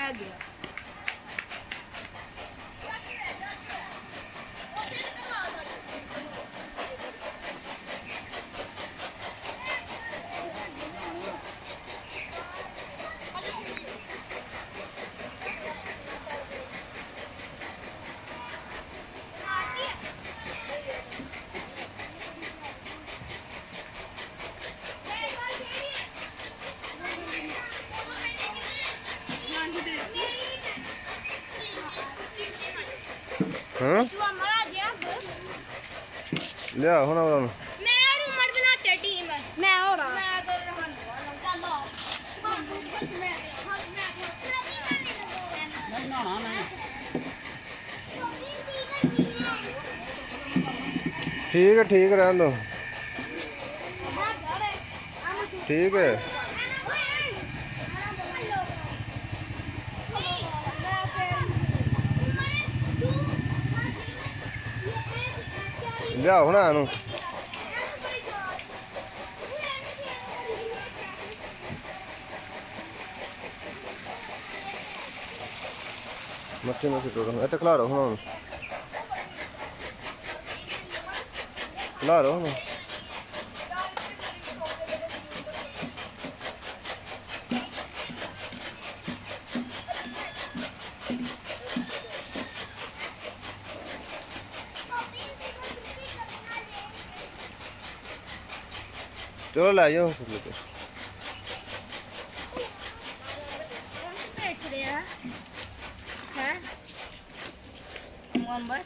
आ गया। हाँ लिया होना वाला मैं और उमर बनाते टीम मैं और मैं तो चलो नहीं ना नहीं ठीक है रहने दो ठीक है लिया होना है मच्छी में टोटल इतना खिला रहा हूँ खिला रहा हूँ चलो ला जाओ बैठ रहे हैं नवंबर